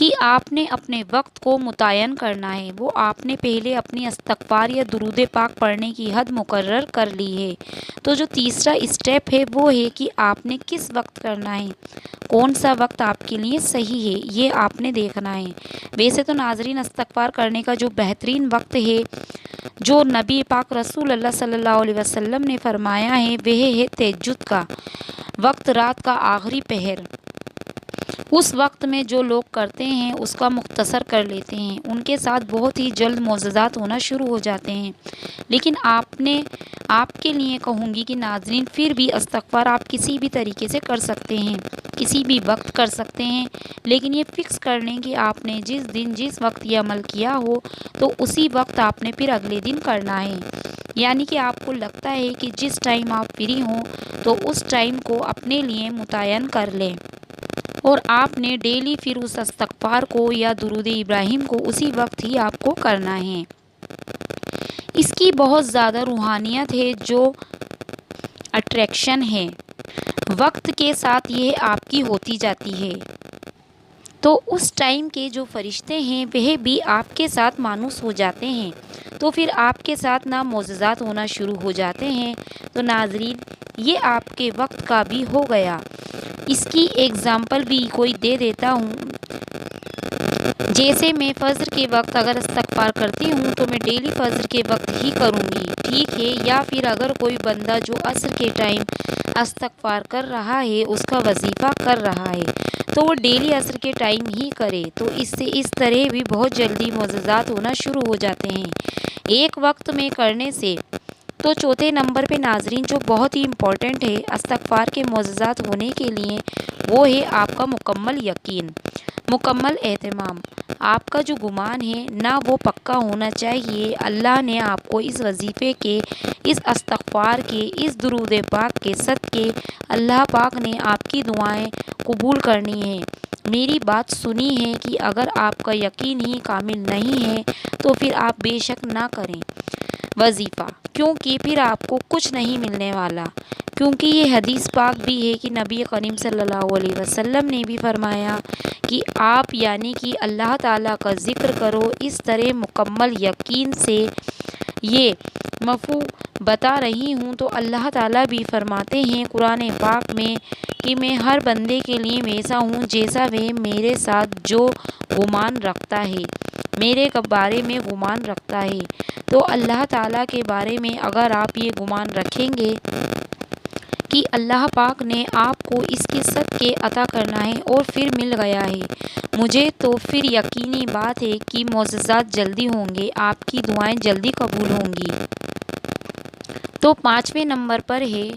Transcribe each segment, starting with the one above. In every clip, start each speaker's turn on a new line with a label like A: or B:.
A: کہ آپ نے اپنے وقت کو متعین کرنا ہے، وہ آپ نے پہلے اپنی استغفار یا درود پاک پڑھنے کی حد مقرر کر لی ہے۔ تو جو تیسرا اسٹیپ ہے وہ ہے کہ آپ نے کس وقت کرنا ہے، کون سا وقت آپ کے لیے صحیح ہے، یہ آپ نے دیکھنا ہے۔ ویسے تو ناظرین استغفار کرنے کا جو بہترین وقت ہے جو نبی پاک رسول اللہ صلی اللہ علیہ وسلم نے فرمایا ہے وہ ہے تہجد کا وقت، رات کا آخری پہر۔ اس وقت میں جو لوگ کرتے ہیں اس کا مختصر کر لیتے ہیں، ان کے ساتھ بہت ہی جلد معجزات ہونا شروع ہو جاتے ہیں۔ لیکن آپ کے لیے کہوں گی کہ ناظرین پھر بھی استغفار آپ کسی بھی طریقے سے کر سکتے ہیں، کسی بھی وقت کر سکتے ہیں، لیکن یہ فکس کر لیں کہ آپ نے جس دن جس وقت یہ عمل کیا ہو تو اسی وقت آپ نے پھر اگلے دن کرنا ہے۔ یعنی کہ آپ کو لگتا ہے کہ جس ٹائم آپ فری ہوں تو اس ٹائم کو اپنے لیے متعین کر لیں، اور آپ نے ڈیلی پھر اس استغفار کو یا درود ابراہیم کو اسی وقت ہی آپ کو کرنا ہے۔ اس کی بہت زیادہ روحانیت ہے، جو اٹریکشن ہے وقت کے ساتھ یہ آپ کی ہوتی جاتی ہے۔ تو اس ٹائم کے جو فرشتے ہیں وہ بھی آپ کے ساتھ مانوس ہو جاتے ہیں، تو پھر آپ کے ساتھ نہ معجزات ہونا شروع ہو جاتے ہیں۔ تو ناظرین یہ آپ کے وقت کا بھی ہو گیا۔ اس کی ایگزامپل بھی کوئی دے دیتا ہوں، جیسے میں فجر کے وقت اگر استغفار کرتی ہوں تو میں ڈیلی فجر کے وقت ہی کروں گی، ٹھیک ہے؟ یا پھر اگر کوئی بندہ جو عصر کے ٹائم استغفار کر رہا ہے، اس کا وظیفہ کر رہا ہے، تو وہ ڈیلی عصر کے ٹائم ہی کرے، تو اس طرح بھی بہت جلدی معجزات ہونا شروع ہو جاتے ہیں ایک وقت میں کرنے سے۔ تو چوتھے نمبر پہ ناظرین جو بہت ہی امپورٹنٹ ہے استغفار کے معجزات ہونے کے لیے، وہ ہے آپ کا مکمل یقین، مکمل اہتمام۔ آپ کا جو گمان ہے نہ وہ پکا ہونا چاہیے۔ اللہ نے آپ کو اس وظیفے کے، اس استغفار کے، اس درود پاک کے صدقے اللہ پاک نے آپ کی دعائیں قبول کرنی ہے۔ میری بات سنی ہے کہ اگر آپ کا یقین ہی کامل نہیں ہے تو پھر آپ بے شک نہ کریں وظیفہ، کیونکہ پھر آپ کو کچھ نہیں ملنے والا۔ کیونکہ یہ حدیث پاک بھی ہے کہ نبی کریم صلی اللہ علیہ وسلم نے بھی فرمایا کہ آپ یعنی کہ اللہ تعالیٰ کا ذکر کرو اس طرح مکمل یقین سے۔ یہ مفہوم بتا رہی ہوں تو اللہ تعالیٰ بھی فرماتے ہیں قرآن پاک میں کہ میں ہر بندے کے لیے ویسا ہوں جیسا وہ میرے ساتھ جو گمان رکھتا ہے، میرے بارے میں گمان رکھتا ہے۔ تو اللہ تعالیٰ کے بارے میں اگر آپ یہ گمان رکھیں گے کہ اللہ پاک نے آپ کو اس کے صدقے عطا کرنا ہے اور پھر مل گیا ہے مجھے، تو پھر یقینی بات ہے کہ معجزات جلدی ہوں گے، آپ کی دعائیں جلدی قبول ہوں گی۔ تو پانچویں نمبر پر ہے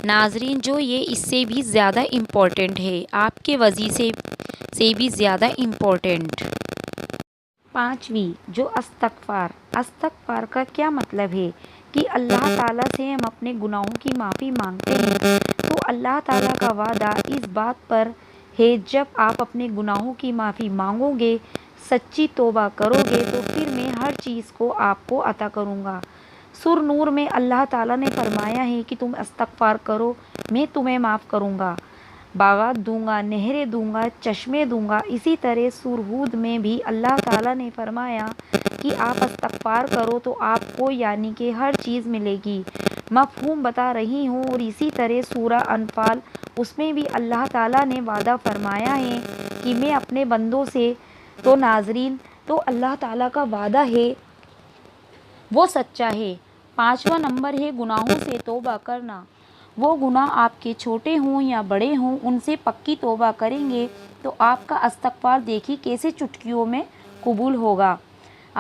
A: ناظرین جو یہ اس سے بھی زیادہ امپورٹنٹ ہے، آپ کے وظیفے سے بھی زیادہ امپورٹنٹ۔ پانچویں جو استغفار کا کیا مطلب ہے کہ اللہ تعالیٰ سے ہم اپنے گناہوں کی معافی مانگتے ہیں، تو اللہ تعالیٰ کا وعدہ اس بات پر ہے جب آپ اپنے گناہوں کی معافی مانگو گے، سچی توبہ کرو گے تو پھر میں ہر چیز کو آپ کو عطا کروں گا۔ سورہ نور میں اللہ تعالیٰ نے فرمایا ہے کہ تم استغفار کرو میں تمہیں معاف کروں گا، باغات دوں گا، نہریں دوں گا، چشمے دوں گا۔ اسی طرح سورہ ہود میں بھی اللہ تعالیٰ نے فرمایا کہ آپ استغفار کرو تو آپ کو یعنی کہ ہر چیز ملے گی، مفہوم بتا رہی ہوں۔ اور اسی طرح سورہ انفال، اس میں بھی اللہ تعالیٰ نے وعدہ فرمایا ہے کہ میں اپنے بندوں سے، تو ناظرین تو اللہ تعالیٰ کا وعدہ ہے وہ سچا ہے۔ پانچواں نمبر ہے گناہوں سے توبہ کرنا۔ وہ گناہ آپ کے چھوٹے ہوں یا بڑے ہوں، ان سے پکی توبہ کریں گے تو آپ کا استغفار دیکھیے کیسے چٹکیوں میں قبول ہوگا،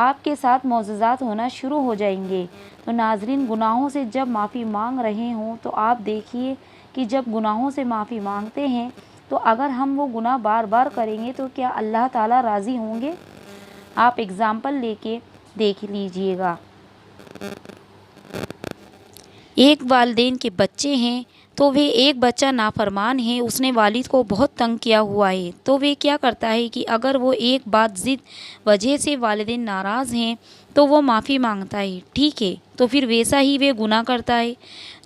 A: آپ کے ساتھ معجزات ہونا شروع ہو جائیں گے۔ تو ناظرین گناہوں سے جب معافی مانگ رہے ہوں تو آپ دیکھیے کہ جب گناہوں سے معافی مانگتے ہیں تو اگر ہم وہ گناہ بار بار کریں گے تو کیا اللہ تعالیٰ راضی ہوں گے؟ آپ اگزامپل لے کے دیکھ لیجئے گا۔ ایک والدین کے بچے ہیں تو وہ ایک بچہ نافرمان ہے، اس نے والد کو بہت تنگ کیا ہوا ہے، تو وہ کیا کرتا ہے کہ اگر وہ ایک بات ضد وجہ سے والدین ناراض ہیں تو وہ معافی مانگتا ہے، ٹھیک ہے، تو پھر ویسا ہی وہ گناہ کرتا ہے،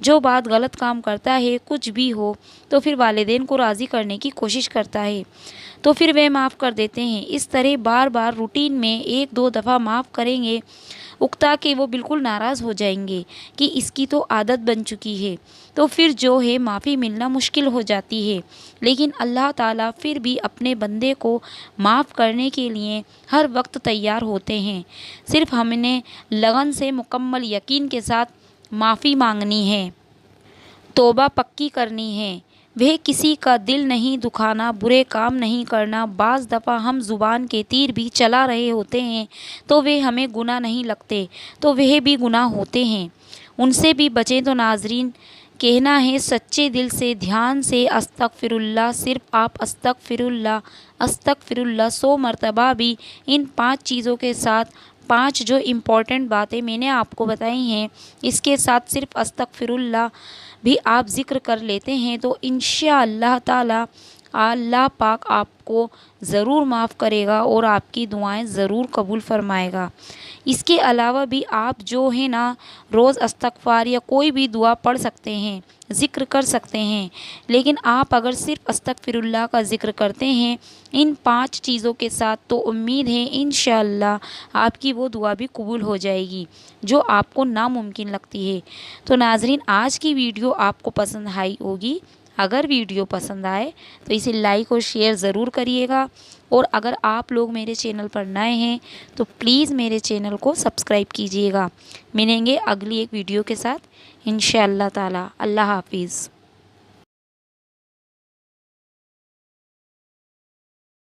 A: جو بات غلط کام کرتا ہے کچھ بھی ہو تو پھر والدین کو راضی کرنے کی کوشش کرتا ہے تو پھر وہ معاف کر دیتے ہیں۔ اس طرح بار بار روٹین میں ایک دو دفعہ معاف کریں گے اکتا کہ وہ بالکل ناراض ہو جائیں گے کہ اس کی تو عادت بن چکی ہے، تو پھر جو ہے معافی ملنا مشکل ہو جاتی ہے، لیکن اللہ تعالیٰ پھر بھی اپنے بندے کو معاف کرنے کے لیے ہر وقت تیار ہوتے ہیں، صرف ہم نے لگن سے مکمل یقین کے ساتھ معافی مانگنی ہے، توبہ پکی کرنی ہے، وہ کسی کا دل نہیں دکھانا، برے کام نہیں کرنا۔ بعض دفعہ ہم زبان کے تیر بھی چلا رہے ہوتے ہیں تو وہ ہمیں گناہ نہیں لگتے، تو وہ بھی گناہ ہوتے ہیں، ان سے بھی بچیں۔ تو ناظرین، کہنا ہے سچے دل سے، دھیان سے استغفر اللہ، صرف آپ استغفر اللہ 100 مرتبہ بھی ان 5 چیزوں کے ساتھ، 5 جو امپورٹنٹ باتیں میں نے آپ کو بتائی ہیں اس کے ساتھ صرف استغفر اللہ بھی آپ ذکر کر لیتے ہیں تو انشاءاللہ تعالی اللہ پاک آپ کو ضرور معاف کرے گا اور آپ کی دعائیں ضرور قبول فرمائے گا۔ اس کے علاوہ بھی آپ جو ہے نا روز استغفار یا کوئی بھی دعا پڑھ سکتے ہیں، ذکر کر سکتے ہیں، لیکن آپ اگر صرف استغفر اللہ کا ذکر کرتے ہیں ان 5 چیزوں کے ساتھ تو امید ہے انشاءاللہ آپ کی وہ دعا بھی قبول ہو جائے گی جو آپ کو ناممکن لگتی ہے۔ تو ناظرین، آج کی ویڈیو آپ کو پسند آئی ہوگی، اگر ویڈیو پسند آئے تو اسے لائک اور شیئر ضرور کریے گا، اور اگر آپ لوگ میرے چینل پر نئے ہیں تو پلیز میرے چینل کو سبسکرائب کیجیے گا۔ ملیں گے اگلی ایک ویڈیو کے ساتھ انشاءاللہ تعالی۔ اللہ حافظ۔